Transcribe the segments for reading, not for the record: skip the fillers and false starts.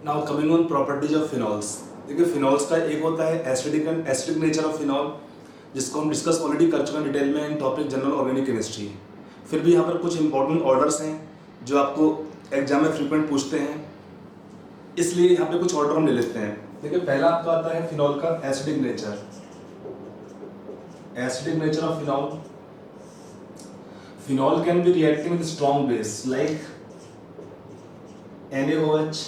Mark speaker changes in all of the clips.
Speaker 1: Now coming on properties of phenols. देखिए phenols का एक होता है acidic and acidic nature of phenol, जिसको हम डिस्कस ऑलरेडी कर चुके हैं डिटेल में इन टॉपिक जनरल ऑर्गेनिक केमिस्ट्री। फिर भी यहाँ पर कुछ इंपॉर्टेंट ऑर्डर्स हैं जो आपको एग्जाम में फ्रीक्वेंट पूछते हैं, इसलिए यहाँ पे कुछ ऑर्डर हम ले लेते हैं। देखिए पहला आपका आता है फिनॉल का acidic nature. Acidic nature of phenol, phenol can be reacting with strong base like NaOH।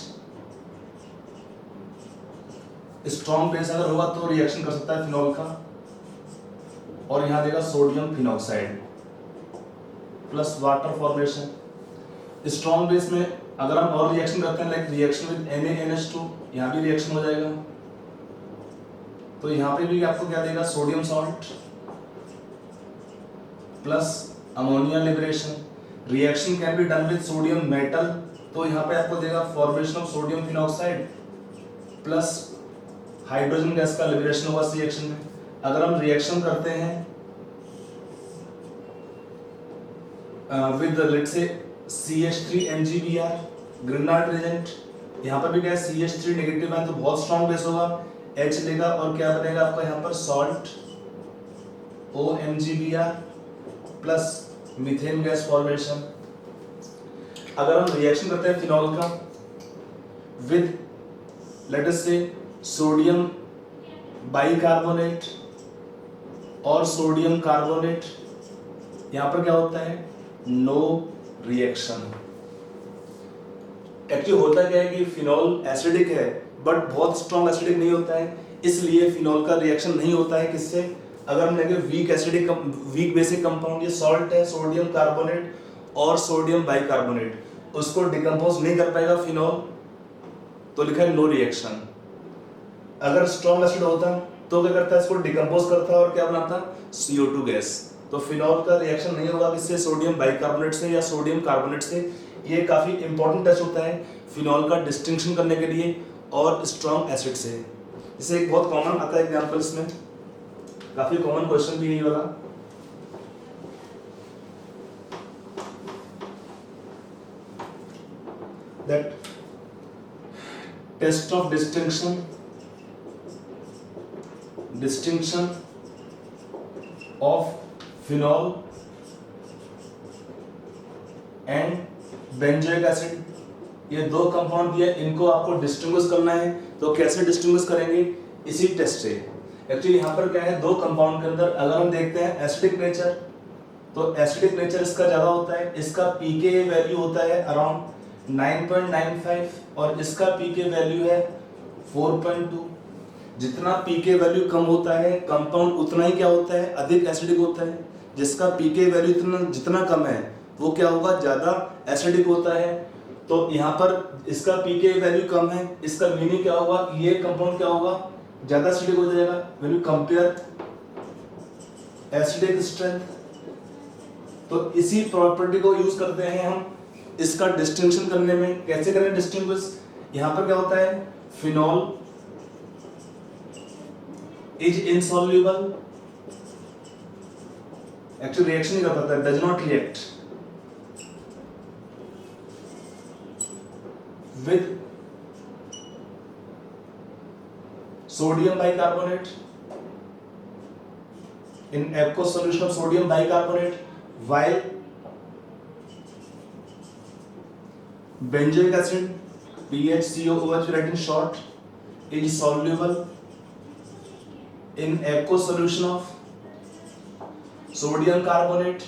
Speaker 1: Strong base अगर होगा तो रिएक्शन कर सकता है फिनॉल का, और यहां देगा sodium phenoxide plus water formation. Strong base में अगर हम और रिएक्शन करते हैं लाइक रिएक्शन विद NaNH2, यहां भी रिएक्शन हो जाएगा, तो यहां पे भी आपको क्या देगा sodium salt plus ammonia liberation. Reaction can be done with sodium metal, तो यहां पे आपको देगा formation of sodium phenoxide plus hydrogen gas का लिबरेशन होगा इस रिएक्शन में। अगर हम रिएक्शन करते हैं with let's say CH3MgBr Grignard reagent, यहाँ पर भी क्या है CH3 नेगेटिव है तो बहुत स्ट्रॉन्ग बेस होगा, H लेगा और क्या बनेगा आपका यहाँ पर salt OMgBr plus methane gas formation. अगर हम रिएक्शन करते हैं फिनॉल का विद लेट अस से सोडियम बाइकार्बोनेट और सोडियम कार्बोनेट, यहां पर क्या होता है नो रिएक्शन। एक्चुअली होता क्या है कि फिनॉल एसिडिक है बट बहुत स्ट्रॉन्ग एसिडिक नहीं होता है, इसलिए फिनॉल का रिएक्शन नहीं होता है किससे। अगर हम लेंगे weak acidic weak basic compound, ये सॉल्ट है सोडियम कार्बोनेट और सोडियम बाइकार्बोनेट, उसको डिकम्पोज नहीं कर पाएगा फिनॉल, तो लिखा है नो रिएक्शन। अगर स्ट्रॉन्ग एसिड होता तो क्या करता है इसको डिकम्पोज करता है और क्या बनाता CO2 गैस। तो फिनॉल का रिएक्शन नहीं होगा किससे सोडियम बाइकार्बोनेट से या सोडियम कार्बोनेट से। ये काफी इंपॉर्टेंट टेस्ट होता है फिनॉल का डिस्टिंक्शन करने के लिए और स्ट्रॉन्ग एसिड से। जैसे एक बहुत कॉमन आता है एग्जांपल, इसमें काफी कॉमन क्वेश्चन भी है ये वाला। That test of distinction of phenol and benzoic acid, ये दो कंपाउंड दिया, इनको आपको डिस्टिंग्विश करना है, तो कैसे डिस्टिंग्विश करेंगे इसी टेस्ट से। एक्चुअली यहाँ पर क्या है दो कंपाउंड के अंदर अगर हम देखते हैं एसिडिक नेचर, तो एसिडिक नेचर इसका ज्यादा होता है, इसका pKa वैल्यू होता है अराउंड 9.95 और इसका pK वैल्यू है 4.2। जितना pK वैल्यू कम होता है कंपाउंड उतना ही क्या होता है अधिक एसिडिक होता है, जिसका pK वैल्यू जितना कम है वो क्या होगा ज्यादा एसिडिक होता है। तो यहाँ पर इसका pK वैल्यू कम है, इसका मीनिंग क्या होगा ये कंपाउंड क्या होगा ज्यादा एसिडिक हो जाएगा। When you compare acidic strength, तो इसी प्रॉपर्टी को यूज करते हैं हम इसका डिस्टिंक्शन करने में। कैसे करें डिस्टिंग्विश, यहाँ पर क्या होता है phenol is insoluble, actually reaction नहीं कर पाता, does not react with sodium bicarbonate in aqueous solution of sodium bicarbonate, while benzoic acid BHCOOH written short is soluble in aqueous solution of sodium carbonate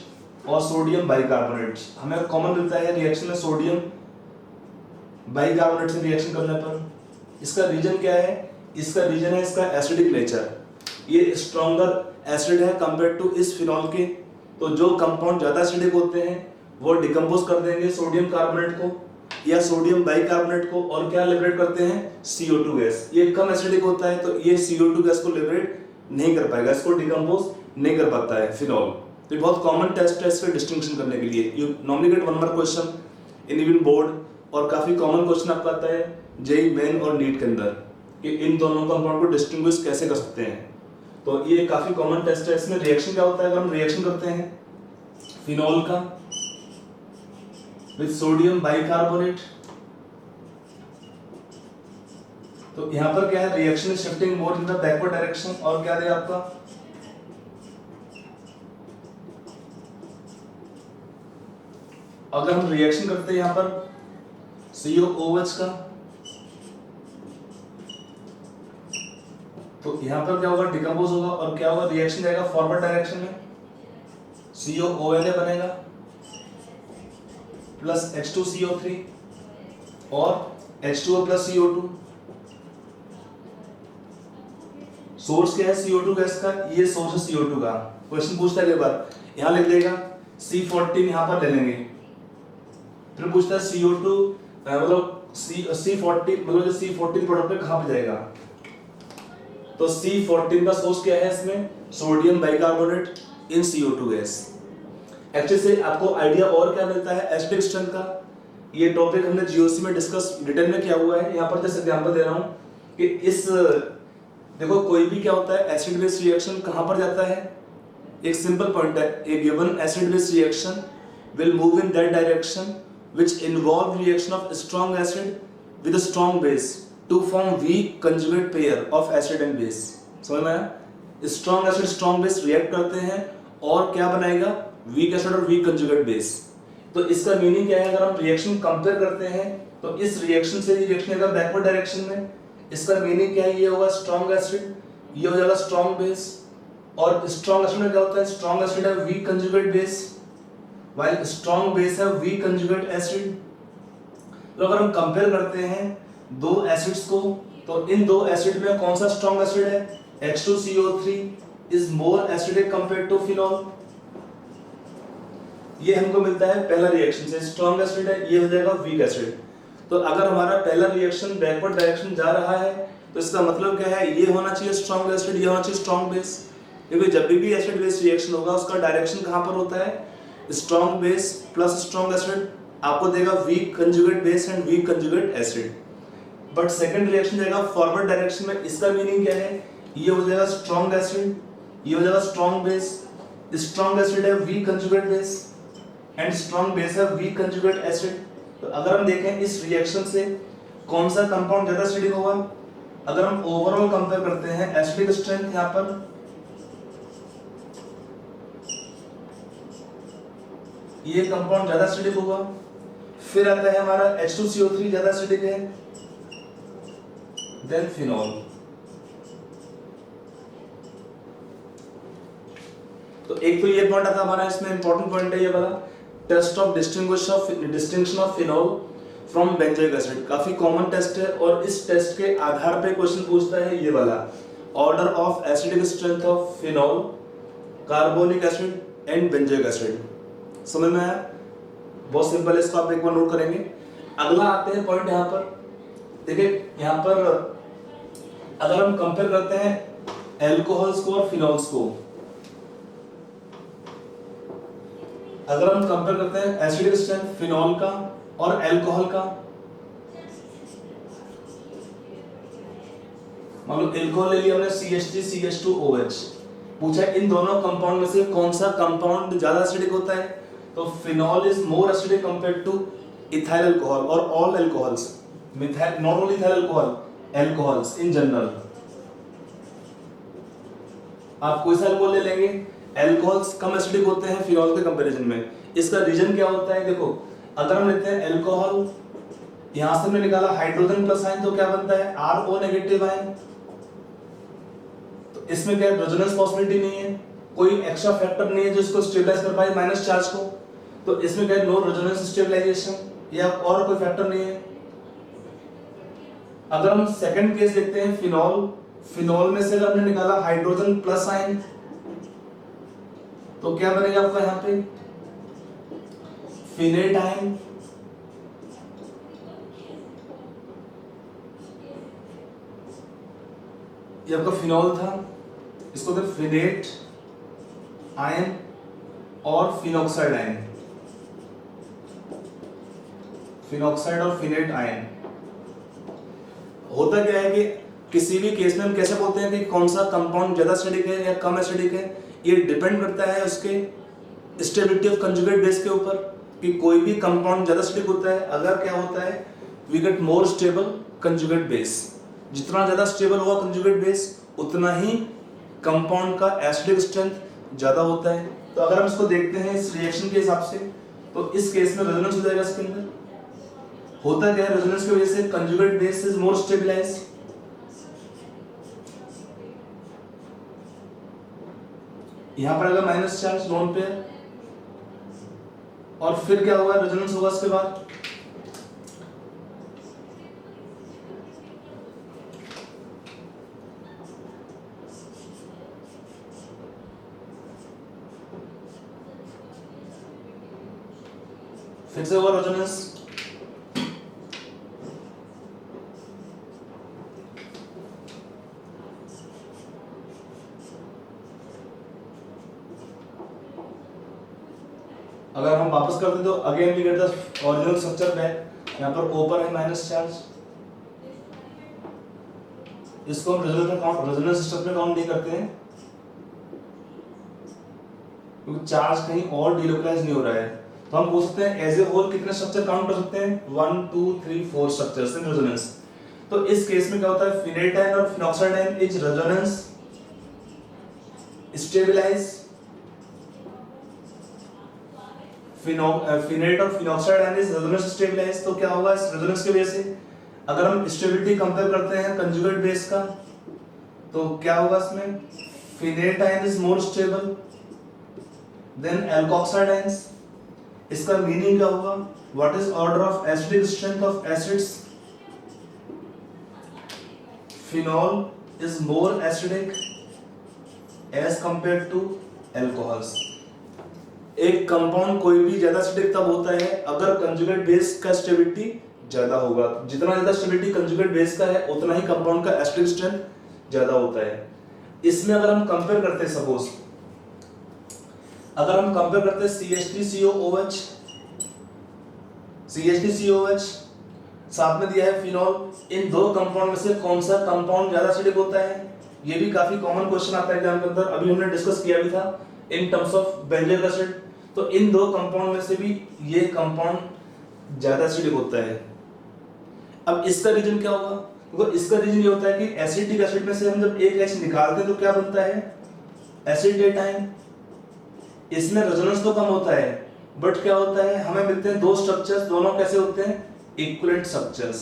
Speaker 1: और sodium bicarbonate. हमें common मिलता है reaction में sodium bicarbonate से reaction करने पर। इसका reason क्या है, इसका रीजन है इसका एसिडिक नेचर, ये स्ट्रॉन्गर एसिड है कंपेयर टू इस फिनॉल के। तो जो कंपाउंड ज्यादा एसिडिक होते हैं वो डिकम्पोज कर देंगे सोडियम कार्बोनेट को या सोडियम बाइकार्बोनेट को और क्या लिबरेट करते हैं CO2 गैस। ये कम एसिडिक होता है तो ये CO2 गैस को लिबरेट नहीं कर पाएगा, इसको डिकम्पोज नहीं कर पाता है फिनॉल। तो ये बहुत कॉमन टेस्ट है इसका डिस्टिंक्शन करने के लिए। You normally get 1 mark question in even board, और काफी कॉमन क्वेश्चन आपका आता है जेईई मेन और नीट के अंदर कि इन दोनों कंपाउंड को डिस्टिंग्विश कैसे कर सकते हैं। तो ये काफी कॉमन टेस्ट है। इसमें रिएक्शन क्या होता है, अगर हम रिएक्शन करते हैं फिनॉल का विद सोडियम बाइकार्बोनेट तो यहाँ पर क्या है, reaction shifting more in the backward direction, और क्या देगा आपका, अगर हम रिएक्शन करते हैं यहाँ पर COOH का, तो यहाँ पर क्या होगा, डिकम्पोज होगा, और क्या होगा, रिएक्शन जाएगा फॉरवर्ड डायरेक्शन में, COONA बनेगा प्लस H2CO3 और H2O प्लस CO2। सोर्स क्या है CO2 गैस का, ये सोर्स है CO2 का। क्वेश्चन पूछता है एक बार, यहाँ लिख देगा C14 यहाँ पर ले लेंगे, फिर पूछता है CO2 मतलब C14 मतलब जो C14 प्रोडक्ट है कहाँ पे जाएगा, तो C14 का सोर्स क्या है इसमें, सोडियम बाइकार्बोनेट इन CO2 गैस। एक्चुअली से आपको आइडिया और क्या मिलता है एसिडिक स्ट्रेंथ का, ये टॉपिक हमने जीओसी में डिस्कस डिटेल में किया हुआ है। यहाँ पर जैसे एग्जांपल दे रहा हूँ कि इस देखो कोई भी क्या होता है एसिड बेस रिएक्शन कहाँ पर जाता है, एक सिंपल पॉइंट है, a given acid base reaction will move in that direction which involve reaction of strong acid with a strong base to form weak conjugate pair of acid and base. समझ में आया, strong acid strong base react करते हैं और क्या बनाएगा, weak acid और weak conjugate base. तो इसका मीनिंग क्या है, अगर हम रिएक्शन कंपेयर करते हैं तो इस रिएक्शन से रिएक्शन अगर बैकवर्ड डायरेक्शन में, इसका मीनिंग क्या है, ये होगा स्ट्रॉन्ग एसिड, ये हो जाएगा स्ट्रॉन्ग बेस, और स्ट्रॉन्ग एसिड में क्या होता है, स्ट्रॉन्ग एसिड है weak conjugate base while strong base है वीक कंजुगेट एसिड। तो अगर हम कंपेयर करते हैं दो एसिड्स को, तो इन दो एसिड में कौन सा स्ट्रॉन्ग एसिड है, H2CO3 is more acidic compared to phenol. ये हमको मिलता है पहला रिएक्शन से, स्ट्रॉन्ग एसिड है, ये हो जाएगा वीक एसिड। तो अगर हमारा पहला रिएक्शन बैकवर्ड डायरेक्शन जा रहा है तो इसका मतलब क्या है, ये होना चाहिए स्ट्रॉन्ग एसिड, ये होना चाहिए स्ट्रॉन्ग बेस, क्योंकि जब भी एसिड बेस रिएक्शन होगा उसका डायरेक्शन कहाँ पर होता है, strong base plus strong acid आपको देगा weak conjugate base and weak conjugate acid. But second reaction जाएगा फॉरवर्ड डायरेक्शन में, इसका मीनिंग क्या है, ये हो जाएगा स्ट्रॉन्ग एसिड, ये हो जाएगा स्ट्रॉन्ग बेस, स्ट्रॉन्ग एसिड है weak conjugate base and strong base है वीक कंजुगेट एसिड। तो अगर हम देखें इस रिएक्शन से कौन सा कंपाउंड ज्यादा एसिडिक होगा, अगर हम ओवरऑल कंपेयर करते हैं एसिडिक स्ट्रेंथ, यहाँ पर ये कंपाउंड ज्यादा एसिडिक होगा। फिर आता है हमारा H2CO3 ज्यादा एसिडिक है, देन फिनॉल। तो एक तो ये पॉइंट आता है हमारा, इसमें इंपॉर्टेंट पॉइंट है ये वाला, test of distinction of phenol from benzoic acid. काफी कॉमन टेस्ट है और इस टेस्ट के आधार पे क्वेश्चन पूछता है ये वाला, order of acidic strength of phenol, carbonic acid and benzoic acid. समझ में आया, बहुत सिंपल है, इसको आप एक बार नोट करेंगे। अगला आते हैं पॉइंट यहाँ पर, देखिए यहाँ पर अगर हम कंपेयर करते हैं एल्कोहल्स को और फिनॉल्स को, अगर हम कंपेयर करते हैं एसिडिक स्ट्रेंथ फिनॉल का और अल्कोहल का, मान लो अल्कोहल ले लिया हमने CH3CH2OH, पूछा इन दोनों कंपाउंड में से कौन सा कंपाउंड ज्यादा एसिडिक होता है, तो phenol is more acidic compared to ethyl alcohol और all alcohols, methyl not only ethyl alcohol, alcohols in general. आप कोई सा अल्कोहल ले लेंगे, अल्कोहल्स कम एसिडिक होते हैं फिनॉल के कंपैरिजन में। इसका रीजन क्या होता है, देखो अगर हम लेते हैं अल्कोहल, यहां से हमने निकाला हाइड्रोजन प्लस आयन, तो क्या बनता है RO नेगेटिव आयन, तो इसमें क्या रेजोनेंस पॉसिबिलिटी नहीं है, कोई एक्स्ट्रा फैक्टर नहीं है जो इसको स्टेबलाइज कर पाए माइनस चार्ज को, तो इसमें क्या नो रेजोनेंस स्टेबलाइजेशन या और कोई फैक्टर नहीं है। अगर हम सेकंड केस देखते हैं फिनॉल, फिनॉल में से अगर हमने निकाला हाइड्रोजन प्लस आयन, तो क्या बनेगा आपका यहाँ पे फिनेट आयन, ये आपका फिनॉल था, इसको फिर फिनेट आयन और फिनॉक्साइड आयन, फिनॉक्साइड और फिनेट आयन। होता क्या है कि किसी भी केस में हम कैसे बोलते हैं कि कौन सा कंपाउंड ज्यादा एसिडिक है या कम एसिडिक है, ये डिपेंड करता है उसके स्टेबिलिटी ऑफ कंजुगेट बेस के ऊपर, कि कोई भी कंपाउंड ज्यादा एसिडिक होता है अगर क्या होता है we get more stable conjugate base, जितना ज़्यादा स्टेबल होगा कंजुगेट बेस उतना ही कंपाउंड का एसिडिक स्ट्रेंथ ज़्यादा होता है। तो अगर हम इसको देखते हैं इस रिएक्शन के हिसाब से, तो इस केस में रेजोनेंस हो जाएगा इसके अंदर। होता क्या है, रेजोनेंस की वजह से conjugate base is more stabilize, यहां पर अगर माइनस चार्ज लोन पेयर, और फिर क्या होगा, रेजोनेंस होगा इसके बाद। फिर से होगा रेजोनेंस, अगर हम वापस करते तो again we get the original structure back. यहाँ पर ऊपर है माइनस चार्ज, इसको हम रेजोनेंस स्ट्रक्चर में काउंट नहीं करते हैं क्योंकि चार्ज कहीं और डिलोकलाइज नहीं हो रहा है। तो हम बोल सकते हैं एज ए होल कितने स्ट्रक्चर काउंट कर सकते हैं, 1 2 3 4 स्ट्रक्चर्स इन रेजोनेंस। तो इस केस में क्या होता है, फिनेटाइन और फिनॉक्साइडाइन इज रेजोनेंस स्टेबलाइज, फिनेट और फिनॉक्साइडाइन इज रेजोनेंस स्टेबलाइज। तो क्या होगा, इस रेजोनेंस की वजह से अगर हम स्टेबिलिटी कंपेयर करते हैं कंजुगेट बेस का, तो क्या होगा इसमें, फिनेटाइन is more stable than alkoxide ions. इसका मीनिंग क्या होगा, what is order of acidic strength of acids, phenol is more acidic as compare to alcohols. एक कंपाउंड कोई भी ज्यादा एसिडिक तब होता है अगर कंजुगेट बेस का स्टेबिलिटी ज्यादा होगा। जितना ज्यादा स्टेबिलिटी कंजुगेट बेस का है उतना ही कंपाउंड का एसिडिक स्ट्रेंथ ज्यादा होता है। इसमें अगर हम कंपेयर करते हैं, सपोज अगर हम कंपेयर करते हैं CH3COOH, CH3COOH साथ में दिया है फिनॉल, इन दो कंपाउंड में से कौन सा कंपाउंड ज्यादा एसिडिक होता है, ये भी काफी कॉमन क्वेश्चन आता है एग्जाम के अंदर, अभी हमने डिस्कस किया भी था in terms of benzoic acid. तो इन दो कंपाउंड में से भी ये कंपाउंड ज्यादा एसिडिक होता है। अब इसका रीजन क्या होगा, क्योंकि इसका रीजन ये होता है कि एसिडिक एसिड में से हम जब एक H निकालते हैं तो क्या बनता है, एसिडेटाइन। इसमें रेजोनेंस तो कम होता है बट क्या होता है, हमें मिलते हैं दो स्ट्रक्चर्स, दोनों कैसे होते हैं, इक्विवेलेंट स्ट्रक्चर्स।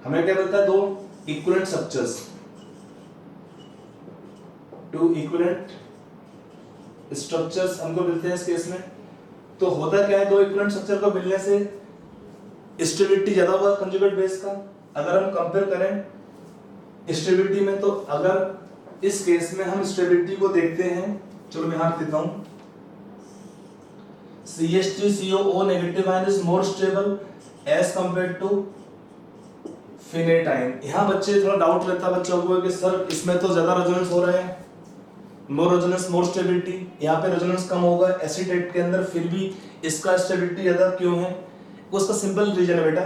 Speaker 1: हमें क्या मिलता है, दो equivalent structures, two equivalent structures हमको मिलते हैं इस केस में। तो होता क्या है, दो इक्विवेलेंट स्ट्रक्चर को मिलने से स्टेबिलिटी ज्यादा होगा कंजुगेट बेस का। अगर हम कंपेयर करें स्टेबिलिटी में, तो अगर इस केस में हम स्टेबिलिटी को देखते हैं, चलो मैं यहां देता हूं, CH3COO negative ion is more stable as compare to phenate ion. यहाँ बच्चे थोड़ा डाउट रहता है बच्चों को कि सर इसमें तो ज्यादा रेजोनेंस हो रहा है, मोर रेजोनेंस मोर स्टेबिलिटी, यहाँ पे रेजोनेंस कम होगा एसिडेट के अंदर, फिर भी इसका स्टेबिलिटी ज्यादा क्यों है। उसका सिंपल रीजन है बेटा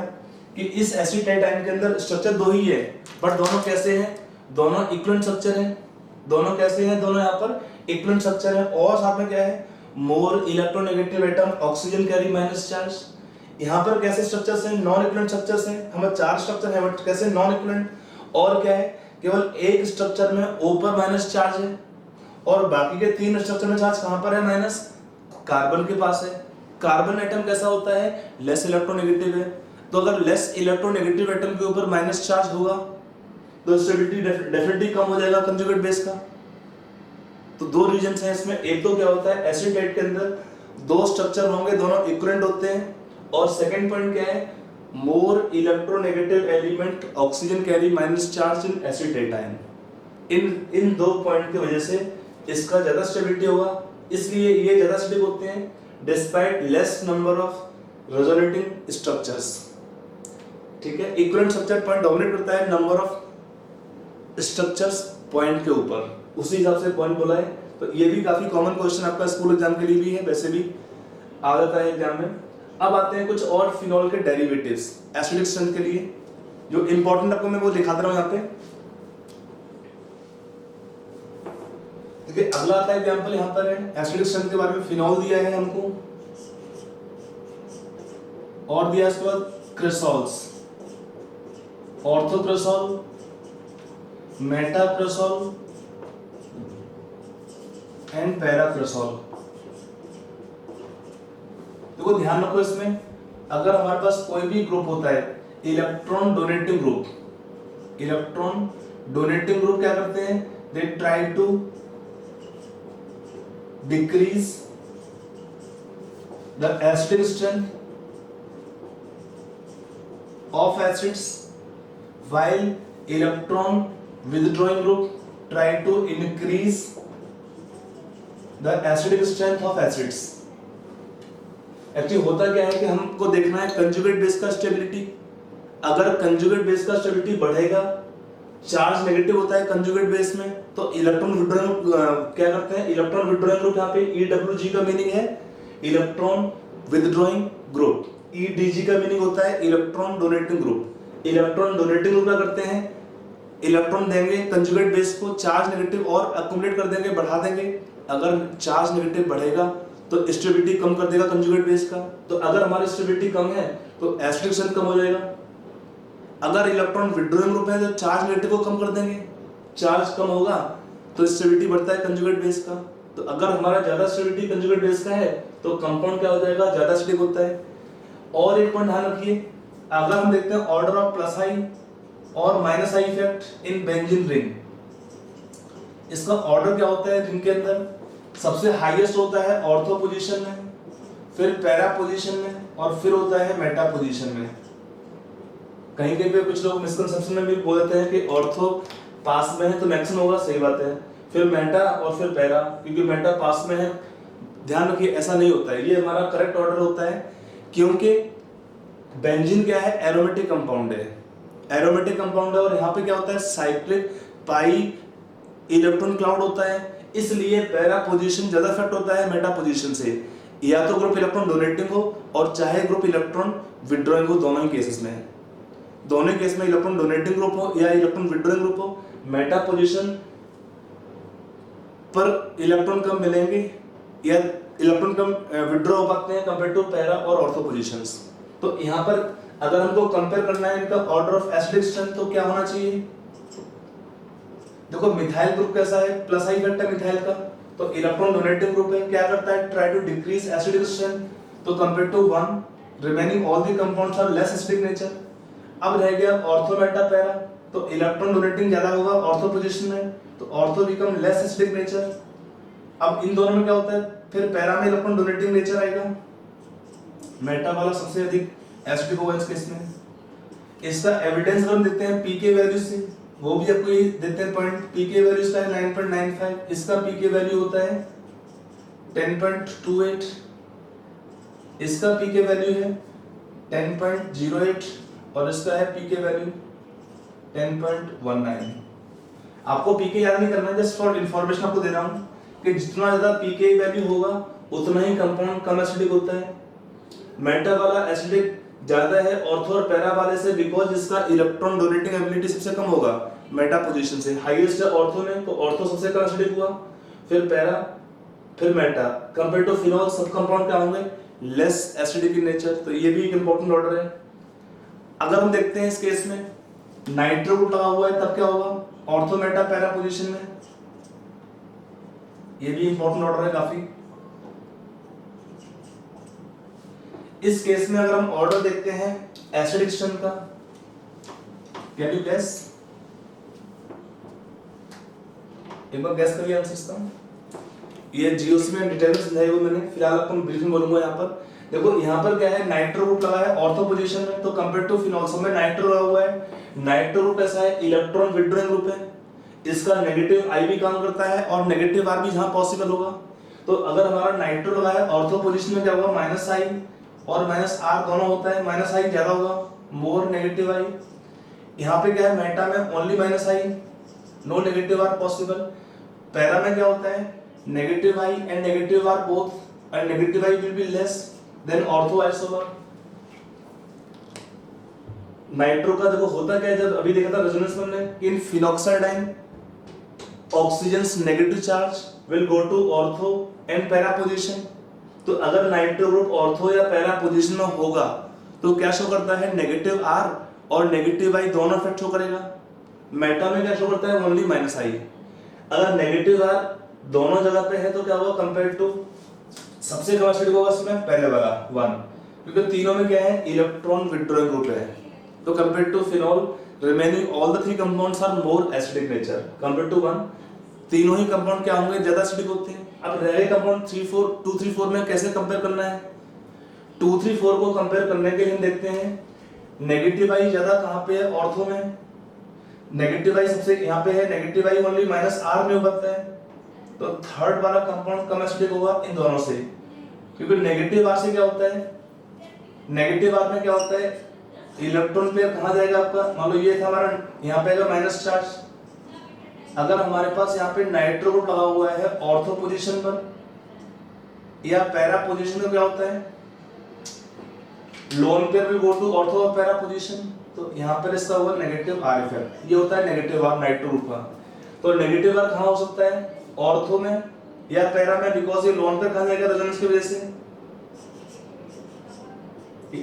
Speaker 1: कि इस एसिडेटाइन के अंदर स्ट्रक्चर दो ही है बट दोनों कैसे हैं, दोनों इक्विवेलेंट स्ट्रक्चर हैं। दोनों कैसे हैं, दोनों यहाँ पर इक्विवेलेंट स्ट्रक्चर है। और साथ में क्या है, more electronegative atom, oxygen carry minus charge. यहाँ पर कैसे स्ट्रक्चर्स हैं, नॉन इक्विवेलेंट स्ट्रक्चर्स हैं। हमें चार स्ट्रक्चर है बट कैसे, नॉन इक्विवेलेंट। और क्या है, केवल एक स्ट्रक्चर में O पर माइनस चार्ज है और बाकी के तीन स्ट्रक्चर में चार्ज कहां पर है, माइनस कार्बन के पास है। कार्बन एटम कैसा होता है, लेस इलेक्ट्रोनेगेटिव है। तो अगर लेस इलेक्ट्रोनेगेटिव एटम के ऊपर माइनस चार्ज होगा तो स्टेबिलिटी डेफिनेटली कम हो जाएगा कंजुगेट बेस का। तो दो रीजंस हैं इसमें, एक तो क्या होता है एसिडेट के अंदर दो स्ट्रक्चर होंगे, दोनों इक्विवेलेंट होते हैं। और सेकंड पॉइंट क्या है, more electronegative element oxygen carry minus charge in acetate ion. इन दो पॉइंट की वजह से इसका ज्यादा स्टेबिलिटी होगा, इसलिए ये ज्यादा एसिडिक होते हैं despite less number of resonating structures. ठीक है, इक्विवेलेंट स्ट्रक्चर पॉइंट डोमिनेट करता है नंबर ऑफ स्ट्रक्चर्स पॉइंट के ऊपर, उसी हिसाब से पॉइंट बोला है। तो ये भी काफी कॉमन क्वेश्चन आपका स्कूल एग्जाम के लिए भी है, वैसे भी आ जाता है एग्जाम में। अब आते हैं कुछ और फिनॉल के डेरिवेटिव्स एसिडिक स्ट्रेंथ के लिए, जो इंपॉर्टेंट आपको मैं वो दिखा दे रहा हूं यहाँ पे। देखिए अगला आता है एग्जांपल, यहाँ पर है एसिडिक स्ट्रेंथ के बारे में, फिनॉल दिया है हमको और दिया इसके बाद क्रेसॉल्स, ऑर्थोक्रेसॉल, मेटाक्रेसॉल एंड पैराक्रेसॉल। देखो ध्यान रखो इसमें, अगर हमारे पास कोई भी ग्रुप होता है electron donating group, electron donating group क्या करते हैं, they try to decrease the acidic strength of acids, while electron withdrawing group try to increase the acidic strength of acids। Actually होता क्या है कि हमको देखना है कंजुगेट बेस का स्टेबिलिटी। अगर कंजुगेट बेस का स्टेबिलिटी बढ़ेगा, चार्ज नेगेटिव होता है कंजुगेट बेस में, तो इलेक्ट्रॉन विड्रॉइंग क्या करते हैं, इलेक्ट्रॉन विड्रॉइंग ग्रुप, यहाँ पे EWG का मीनिंग है इलेक्ट्रॉन विदड्रॉइंग ग्रुप, EDG का मीनिंग होता है electron donating group. Electron donating group क्या करते हैं, इलेक्ट्रॉन देंगे कंजुगेट बेस को, चार्ज नेगेटिव और अक्यूमुलेट कर देंगे, बढ़ा देंगे। अगर चार्ज नेगेटिव बढ़ेगा तो स्टेबिलिटी कम कर देगा कंजुगेट बेस का, तो अगर हमारी स्टेबिलिटी कम है तो एसिडिक स्ट्रेंथ कम हो जाएगा। अगर इलेक्ट्रॉन विड्रॉइंग ग्रुप है तो चार्ज नेगेटिव को कम कर देंगे, चार्ज कम होगा तो स्टेबिलिटी बढ़ता है कंजुगेट बेस का। तो अगर हमारा ज्यादा स्टेबिलिटी कंजुगेट बेस का है तो कंपाउंड क्या हो जाएगा, ज्यादा एसिडिक होता है। और एक पॉइंट ध्यान रखिए, अगर हम देखते हैं ऑर्डर ऑफ प्लस आई और minus I effect in benzene ring, इसका ऑर्डर क्या होता है, रिंग के अंदर सबसे हाईएस्ट होता है ऑर्थो पोजीशन में, फिर पैरा पोजीशन में और फिर होता है मेटा पोजीशन में। कहीं कहीं पे कुछ लोग मिसकंसेप्शन में भी बोल देते हैं कि ऑर्थो पास में है तो मैक्सिमम होगा, सही बात है, फिर मेटा और फिर पैरा, क्योंकि मेटा पास में है। ध्यान रखिए ऐसा नहीं होता है, ये हमारा करेक्ट ऑर्डर होता है, क्योंकि बेंजीन क्या है, एरोमेटिक कंपाउंड है, एरोमेटिक कंपाउंड है, और यहाँ पे क्या होता है, साइक्लिक पाई इलेक्ट्रॉन क्लाउड होता है, इसलिए पैरा पोजीशन ज्यादा इफेक्ट होता है मेटा पोजीशन से। या तो ग्रुप इलेक्ट्रॉन डोनेटिंग हो और चाहे ग्रुप इलेक्ट्रॉन विड्रॉइंग हो, दोनों ही केसेस में, दोनों केस में इलेक्ट्रॉन डोनेटिंग ग्रुप हो या इलेक्ट्रॉन विड्रॉइंग ग्रुप हो, मेटा पोजीशन पर इलेक्ट्रॉन कम मिलेंगे या इलेक्ट्रॉन कम विड्रॉ हो पाते हैं कंपेयर टू पैरा और ऑर्थो पोजीशंस। तो यहाँ पर अगर हमको कंपेयर करना है इनका ऑर्डर ऑफ एसिडिक स्ट्रेंथ तो क्या होना चाहिए, देखो मिथाइल ग्रुप कैसा है, प्लस आई इफेक्ट है मिथाइल का, तो इलेक्ट्रॉन डोनेटिंग ग्रुप है, क्या करता है, try to decrease acidic strength, तो compare to 1 remaining all the compounds are less acidic nature. अब रह गया ऑर्थो मेटा पैरा, तो इलेक्ट्रॉन डोनेटिंग ज्यादा होगा ऑर्थो पोजीशन में, तो ortho become less acidic nature. अब इन दोनों में क्या होता है, फिर पैरा में इलेक्ट्रॉन डोनेटिंग नेचर आएगा, मेटा वाला सबसे अधिक एसिडिक होगा इस केस में। इसका एविडेंस हम देखते हैं पीके वैल्यू से, वो भी आपको ये देते हैं पॉइंट, पीके वैल्यू इसका है 9.95, इसका पीके वैल्यू होता है 10.28, इसका पीके वैल्यू है 10.08 और इसका है पीके वैल्यू 10.19। आपको पीके याद नहीं करना है, जस्ट फॉर इंफॉर्मेशन आपको दे रहा हूं कि जितना ज्यादा पीके वैल्यू होगा उतना ही कंपाउंड कम एसिडिक होता है। मेटा वाला एसिडिक ज्यादा है ऑर्थो और पैरा वाले से, बिकॉज इसका इलेक्ट्रॉन डोनेटिंग एबिलिटी सबसे कम होगा मेटा पोजीशन से, हाईएस्ट है ऑर्थो में, तो ऑर्थो सबसे कम एसिडिक हुआ, फिर पैरा, फिर मेटा। कंपेयर टू फिनॉल सब कंपाउंड क्या होंगे, लेस एसिडिक इन नेचर, तो ये भी एक इंपॉर्टेंट ऑर्डर है। अगर हम देखते हैं इस केस में नाइट्रो ग्रुप लगा हुआ है तब क्या होगा, ऑर्थो मेटा पैरा पोजीशन में, ये भी इंपॉर्टेंट ऑर्डर है काफी। इस केस में अगर हम ऑर्डर देखते हैं एसिडिक स्ट्रेंथ का, कैन यू गेस, एक बार गैस करिए आंसर इसका। ये जीओसी में डिटेल में समझाई हुई मैंने, फिलहाल आपको ब्रीफ में बोलूंगा। यहाँ पर देखो, यहाँ पर क्या है, नाइट्रो ग्रुप लगा है ऑर्थो पोजीशन में, तो कंपेयर टू फिनॉल सब में नाइट्रो लगा हुआ है। नाइट्रो ग्रुप ऐसा है, इलेक्ट्रॉन विड्रॉइंग ग्रुप है, इसका नेगेटिव आई भी काम करता है और नेगेटिव आर भी जहां पॉसिबल होगा। तो अगर हमारा नाइट्रो लगा है ऑर्थो पोजीशन में, क्या होगा, माइनस आई और माइनस आर दोनों होता है, माइनस आई ज्यादा होगा, मोर नेगेटिव आई। यहाँ पे क्या है, मेटा में only minus I, no negative R possible. Para में क्या होता है, negative I and negative R both, and negative I will be less than ortho isomer. Nitro का देखो होता क्या है, जब अभी देखा था रेजोनेंस में हमने, in phenoxide ion oxygen's negative charge will go to ortho and para position. तो अगर नाइट्रो ग्रुप ऑर्थो या पैरा पोजीशन में होगा तो क्या शो करता है, नेगेटिव R और नेगेटिव I दोनों इफेक्ट शो करेगा। मेटल में क्या शो करता है, ओनली -I। अगर नेगेटिव R दोनों जगह पे है तो क्या होगा, कंपेयर टू सबसे कम एसिडिक होगा इसमें पहले वाला 1, क्योंकि तीनों में क्या है, इलेक्ट्रॉन विथड्रॉइंग ग्रुप है। तो compare to phenol remaining all the 3 compounds are more acidic nature compare to 1। तीनों ही कंपाउंड क्या होंगे, ज्यादा एसिडिक होते हैं। अब रह गए कंपाउंड 2, 3, 4 में कैसे कंपेयर करना है। 2, 3, 4 को कंपेयर करने के लिए हम देखते हैं नेगेटिव I ज्यादा कहां पे है, ऑर्थो में। नेगेटिव I सबसे यहां पे है, नेगेटिव I ओनली -R में उभरता है। तो थर्ड वाला कंपाउंड कम एसिडिक होगा इन दोनों से, क्योंकि नेगेटिव R से क्या होता है, नेगेटिव R में क्या होता है, इलेक्ट्रॉन पेयर कहां जाएगा आपका, मान लो ये था हमारा, यहां पे आएगा माइनस चार्ज। अगर हमारे पास यहाँ पे नाइट्रो ग्रुप लगा हुआ है ऑर्थो पोजीशन पर या पैरा पोजीशन में, क्या होता है, lone pair will go to ortho और पैरा पोजीशन। तो यहाँ पर इसका होगा नेगेटिव R इफेक्ट, ये होता है नेगेटिव R नाइट्रो ग्रुप का। तो नेगेटिव R कहाँ हो सकता है, ऑर्थो में या पैरा में, बिकॉज ये लोन पेयर कहाँ जाएगा रेजोनेंस की वजह से।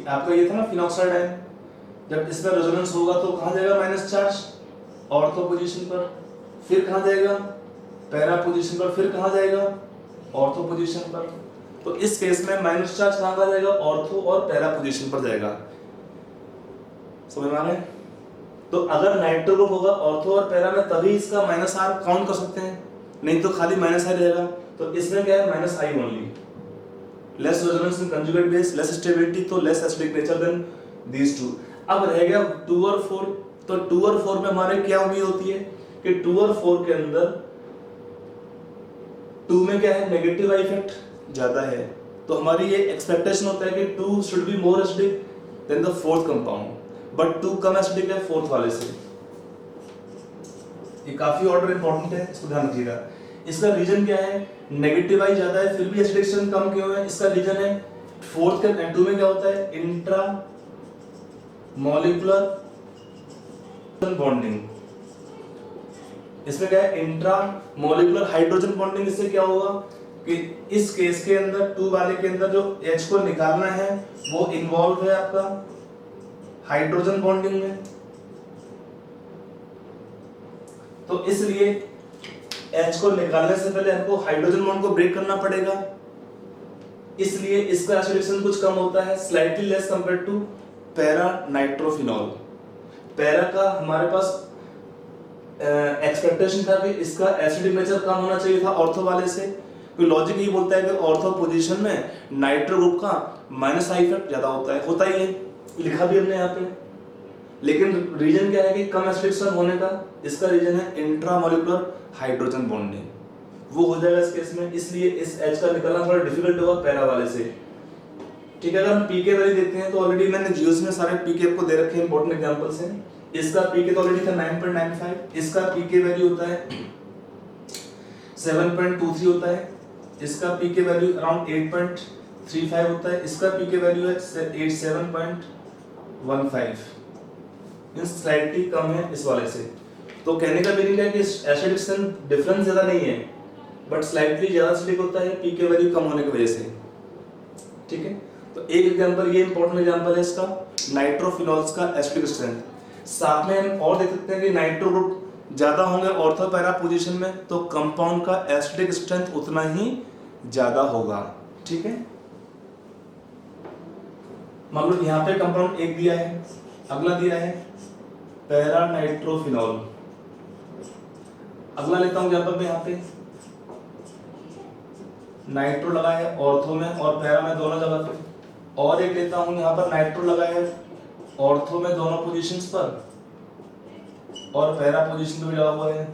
Speaker 1: आपका ये था ना फिनॉक्साइड आयन, जब इसमें रेजोनेंस होगा तो कहाँ जाएगा, माइनस चार्ज ऑर्थो पोजीशन पर, फिर कहाँ जाएगा, पैरा पोजीशन पर, फिर कहाँ जाएगा, ऑर्थो पोजीशन पर। तो इस केस में माइनस चार्ज कहाँ जाएगा, ऑर्थो और पैरा पोजीशन पर जाएगा। समझ में आ रहा है। तो अगर नाइट्रो ग्रुप होगा ऑर्थो और पैरा में तभी इसका -R काउंट कर सकते हैं, नहीं तो खाली -I रहेगा। तो इसमें क्या है, -I only, less resonance in conjugate base, less stability, तो less acidic nature then these two. अब रह गया 2 और 4। तो 2 और 4 में हमारे क्या उम्मीद होती है कि 2 और 4 के अंदर 2 में क्या है, नेगेटिव I इफेक्ट ज्यादा है। तो हमारी ये एक्सपेक्टेशन होता है कि 2 should be more acidic then the fourth compound, but 2 come acidic है फोर्थ वाले से। ये काफी ऑर्डर इंपॉर्टेंट है, इसको ध्यान रखिएगा। इसका रीजन क्या है, नेगेटिव I ज्यादा है फिर भी एसिडिक स्ट्रेंथ कम क्यों है, इसका रीजन है फोर्थ के N2 में क्या होता है, इंट्रा मॉलिक्यूलर बॉन्डिंग। इसमें क्या है, इंट्रा मॉलिक्यूलर हाइड्रोजन बॉन्डिंग। इससे क्या होगा कि इस केस के अंदर 2 वाले के अंदर जो H को निकालना है वो इन्वॉल्व है आपका हाइड्रोजन बॉन्डिंग में। तो इसलिए H को निकालने से पहले हमको हाइड्रोजन बॉन्ड को ब्रेक करना पड़ेगा, इसलिए इसका एसिडिक कुछ कम होता है, slightly less compare to para nitrophenol. Para का हमारे पास एक्सपेक्टेशन था कि इसका एसिडिक नेचर कम होना चाहिए था ऑर्थो वाले से, क्योंकि लॉजिक ये बोलता है कि ऑर्थो पोजीशन में नाइट्रो ग्रुप का -I इफेक्ट ज्यादा होता ही है, लिखा भी हमने यहाँ पे। लेकिन रीजन क्या है कि कम एसिडिक होने का, इसका रीजन है इंट्रामोलिकुलर हाइड्रोजन बॉन्डिंग, वो हो जाएगा इस केस में। इसलिए इस H का निकलना थोड़ा डिफिकल्ट होगा पैरा वाले से। ठीक है, अगर हम पीके वैल्यू देखते हैं तो ऑलरेडी मैंने जीओस में सारे पीके आपको दे रखे हैं, इंपॉर्टेंट एग्जांपल्स हैं। इसका पीके तो ऑलरेडी था 9.95, इसका पीके वैल्यू होता है 7.23 होता है, इसका पीके वैल्यू अराउंड 8.35 होता है, इसका पीके वैल्यू है 7.15, मींस स्लाइटली कम है इस वाले से। तो कहने का मीनिंग है कि एसिडिक स्ट्रेंथ डिफरेंस ज्यादा नहीं है, बट स्लाइटली ज्यादा एसिडिक होता है पीके वैल्यू कम होने की वजह से। ठीक है, तो एक एग्जांपल, ये इंपॉर्टेंट एग्जांपल है इसका, नाइट्रोफिनॉल्स का एसिडिक स्ट्रेंथ। साथ में हम और देख सकते हैं कि नाइट्रो ग्रुप ज्यादा होंगे ऑर्थो पैरा पोजीशन में, तो कंपाउंड का एसिडिक स्ट्रेंथ उतना ही ज्यादा होगा। ठीक है, मान लो यहाँ पे कंपाउंड एक दिया है, अगला दिया है पैरा नाइट्रोफिनॉल। अगला लेता हूं एग्जांपल में, यहाँ पे नाइट्रो लगा है ऑर्थो में और पैरा में दोनों जगह पे, और एक लेता हूं यहाँ पर नाइट्रो लगा है ऑर्थो में दोनों पोजीशंस पर और पैरा पोजीशन पे भी लगा हुआ है।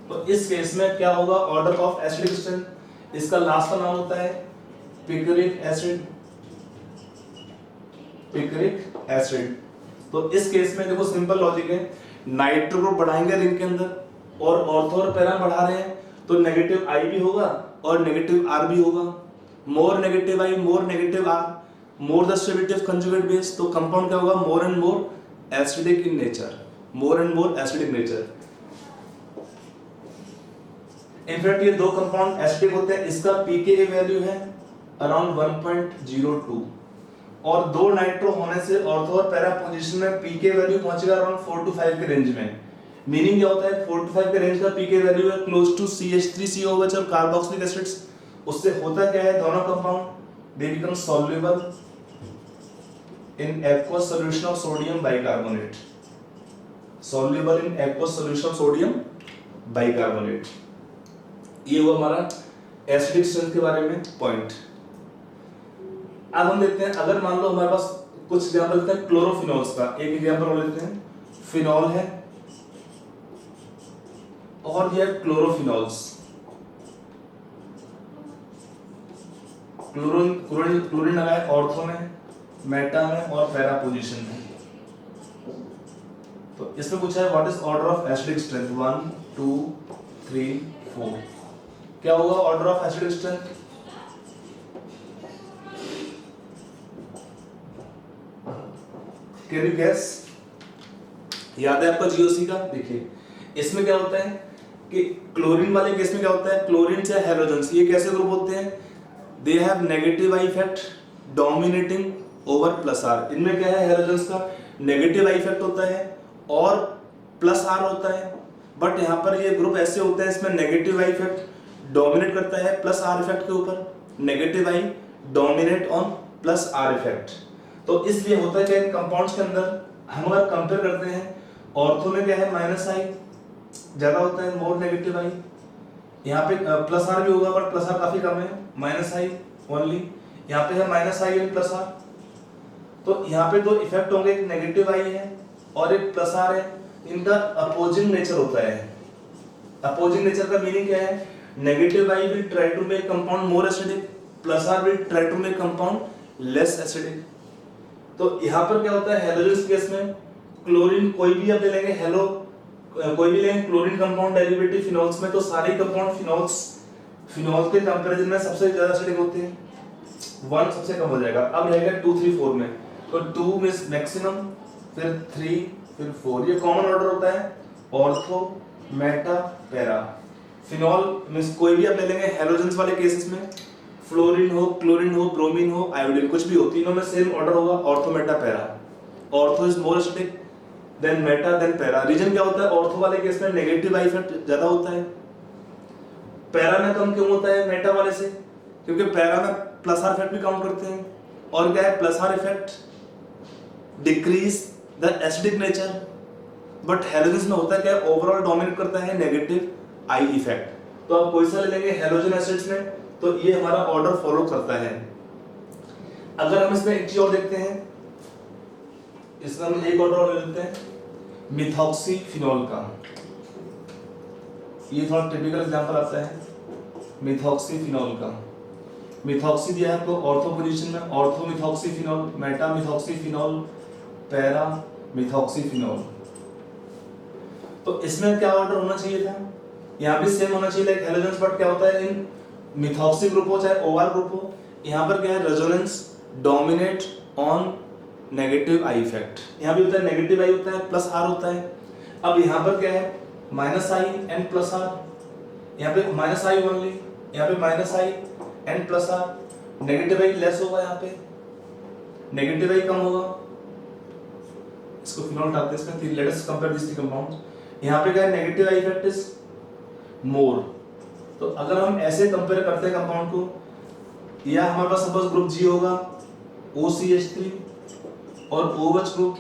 Speaker 1: तो इस केस में क्या होगा, ऑर्डर ऑफ एसिडिक स्ट्रेंथ, इसका लास्ट का नाम होता है पिकरिक एसिड, पिकरिक एसिड। तो इस केस में देखो सिंपल लॉजिक है, नाइट्रो ग्रुप बढ़ाएंगे रिंग के अंदर और ऑर्थो और पैरा बढ़ा रहे हैं, तो नेगेटिव I भी होगा और नेगेटिव R भी होगा। More negative I, more negative R, more the stability of conjugate base, तो कंपाउंड क्या होगा, more and more acidic in nature, more and more acidic nature. In fact ये दो कंपाउंड एसिडिक होते हैं, इसका pKa वैल्यू है अराउंड 1.02 और 2 नाइट्रो होने से ऑर्थो और पैरा पोजीशन में पीके वैल्यू पहुंचेगा अराउंड 4 to 5 के रेंज में। मीनिंग क्या होता है, 4 to 5 के रेंज का पीके वैल्यू है क्लोज टू CH3COOH और कार्बोक्सिलिक एसिड्स। उससे होता क्या है, दोनों compound they become soluble in aqueous solution of sodium bicarbonate, soluble in aqueous solution of sodium bicarbonate. ये हुआ हमारा एसिडिक स्ट्रेंथ के बारे में पॉइंट। अब हम देखते हैं, अगर मान लो हमारे पास कुछ एग्जांपल लेते हैं क्लोरोफिनॉल्स का। एक एग्जांपल और लेते हैं, फिनॉल है और ये क्लोरोफिनॉल्स। क्लोरीन लगा है ऑर्थो में, मेटा में और पैरा पोजीशन में। तो इसमें पूछा है what is order of acidic strength, 1 2 3 4। क्या होगा order of acidic strength? Can you guess? याद है आपका जीओसी का? देखिए इसमें क्या होता है कि क्लोरीन वाले केस में क्या होता है, क्लोरीन या हैलोजेंस, ये कैसे ग्रुप होते हैं, they have negative I effect dominating over plus R. इनमें क्या है, हैलोजेंस का नेगेटिव आई इफेक्ट होता है और प्लस आर होता है, बट यहाँ पर ये ग्रुप ऐसे होते हैं इसमें नेगेटिव आई इफेक्ट डोमिनेट करता है प्लस आर इफेक्ट के ऊपर, negative I dominate on plus are effect. तो इसलिए होता है कि इन कंपाउंड्स के अंदर हम अगर कंपेयर करते हैं, ऑर्थो में क्या है माइनस आई ज्यादा होता है, मोर नेगेटिव आई। यहाँ पे प्लस आर भी होगा बट प्लस आर काफी कम है, माइनस आई ओनली। यहाँ पे है minus I and plus R. तो यहाँ पे दो इफेक्ट होंगे, एक नेगेटिव आई है और एक प्लस आर है। इनका अपोजिंग नेचर होता है। अपोजिंग नेचर का मीनिंग क्या है, negative I will try to make compound more acidic, plus R will try to make compound less acidic. तो यहाँ पर क्या होता है, हैलोजेंस केस में क्लोरीन कोई भी आप ले लेंगे, हेलो कोई भी लेंगे क्लोरीन कंपाउंड डेरिवेटिव फिनॉल्स में, तो सारे कंपाउंड फिनॉल के कंपैरिजन में सबसे ज्यादा एसिडिक होते हैं, 1 सबसे कम हो जाएगा। अब रहेगा 2 3 4 में, तो 2 में मैक्सिमम, फिर 3 फिर 4। ये कॉमन ऑर्डर होता है ortho meta para. Phenol means कोई भी आप ले लेंगे हैलोजेंस वाले केसेस में, फ्लोरीन हो, क्लोरीन हो, ब्रोमीन हो, आयोडीन कुछ भी हो, तीनों में सेम ऑर्डर होगा ortho meta para. Ortho is more acidic than meta than para. Reason क्या होता है, ऑर्थो वाले केस में नेगेटिव आई इफेक्ट ज्यादा होता है, पैरा में कम क्यों होता है मेटा वाले से, क्योंकि पैरा में प्लस आर इफेक्ट भी काउंट करते हैं। और क्या है, plus are effect decrease the acidic nature, but halogens में होता है क्या, ओवरऑल डोमिनेट करता है नेगेटिव आई इफेक्ट। तो आप कोई सा ले लेंगे हैलोजन एसिड्स में, तो ये हमारा ऑर्डर फॉलो करता है। अगर हम इसमें एक चीज और देखते हैं, इसमें हम एक ऑर्डर ले लेते हैं मिथॉक्सीफिनॉल का। ये थोड़ा टिपिकल एग्जांपल आता है मिथॉक्सीफिनॉल का। मिथॉक्सी दिया है आपको ऑर्थो पोजीशन में, ऑर्थो मिथॉक्सीफिनॉल, मेटा मिथॉक्सीफिनॉल, पैरा मिथॉक्सीफिनॉल। तो इसमें क्या ऑर्डर होना चाहिए था, यहाँ भी सेम होना चाहिए लाइक हैलोजेंस, बट क्या होता है इन मिथॉक्सी ग्रुप हो चाहे ओआर ग्रुप हो, यहाँ पर क्या है resonance dominate on negative I effect. यहाँ भी होता है नेगेटिव आई होता है, प्लस आर होता है। अब यहाँ पर क्या है minus I and plus R, यहाँ पे माइनस आई ओनली, यहाँ पे minus I and plus R, negative I less होगा, यहाँ पे नेगेटिव आई कम होगा। इसको फिनॉल डालते हैं इसमें, let us compare this three compounds. यहाँ पे क्या है negative I effect is more. तो अगर हम ऐसे कंपेयर करते हैं कंपाउंड को, या हमारे पास सपोज ग्रुप जी होगा OCH3 और OH ग्रुप,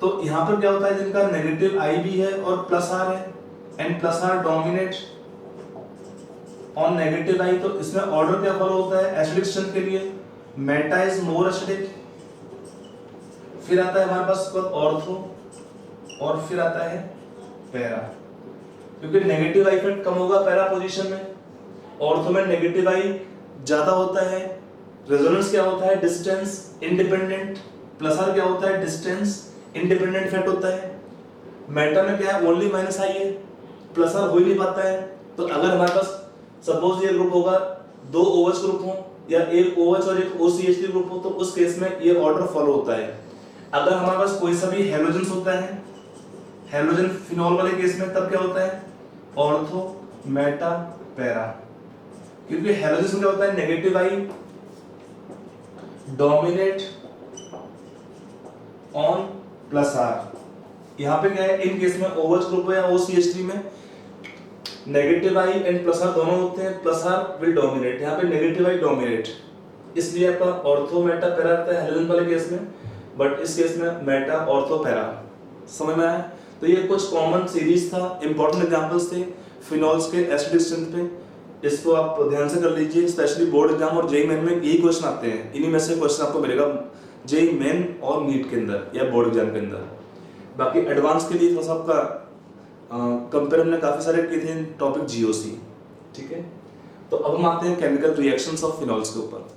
Speaker 1: तो यहाँ पर क्या होता है जिनका नेगेटिव आई भी है और प्लस आर है and plus R dominate on negative I, तो इसमें ऑर्डर क्या फॉलो होता है एसिडिक स्ट्रेंथ के लिए, मेटा इज मोर एसिडिक, फिर आता है हमारे पास ऑर्थो और फिर आता है पैरा, क्योंकि नेगेटिव आई इफेक्ट कम होगा पैरा पोजीशन में, ऑर्थो में नेगेटिव आई ज्यादा होता है। रेजोनेंस क्या होता है डिस्टेंस इंडिपेंडेंट, प्लस आर क्या होता है डिस्टेंस इंडिपेंडेंट इफेक्ट होता है। मेटा में क्या है ओनली माइनस आई है, प्लस आर हो ही नहीं पाता है। तो अगर हमारे पास सपोज ये ग्रुप होगा 2 OH ग्रुप हो या एक OH और एक OCH3 ग्रुप हो, तो उस केस में ये ऑर्डर फॉलो होता है। अगर हमारे पास कोई सा भी हैलोजेंस होता है, हैलोजन फिनॉल वाले केस में, तब क्या होता है ऑर्थो मेटा पैरा। क्योंकि हैलोजेन क्या होता है, negative I dominate on plus R. यहाँ पे क्या है, इन केस में OH ग्रुप है या OCH3 में negative I and plus R दोनों होते हैं, प्लस आर विल डोमिनेट, यहाँ पे नेगेटिव आई डोमिनेट, इसलिए आपका ऑर्थो मेटा पैरा रहता है हैलोजन वाले केस में, बट इस केस में मेटा ऑर्थो पैरा। समझ में आया? तो ये कुछ कॉमन सीरीज था, इंपॉर्टेंट एग्जांपल्स थे फिनॉल्स के एसिडिक स्ट्रेंथ पे। इसको आप ध्यान से कर लीजिए, स्पेशली बोर्ड एग्जाम और जेईई मेन में यही क्वेश्चन आते हैं, इन्हीं में से क्वेश्चन आपको मिलेगा जेईई मेन और नीट के अंदर या बोर्ड एग्जाम के अंदर। बाकी एडवांस के लिए थोड़ा सा आपका कंपेयर हमने काफी सारे किए थे टॉपिक GOC, ठीक है। तो अब हम आते हैं केमिकल रिएक्शंस ऑफ फिनॉल्स के ऊपर।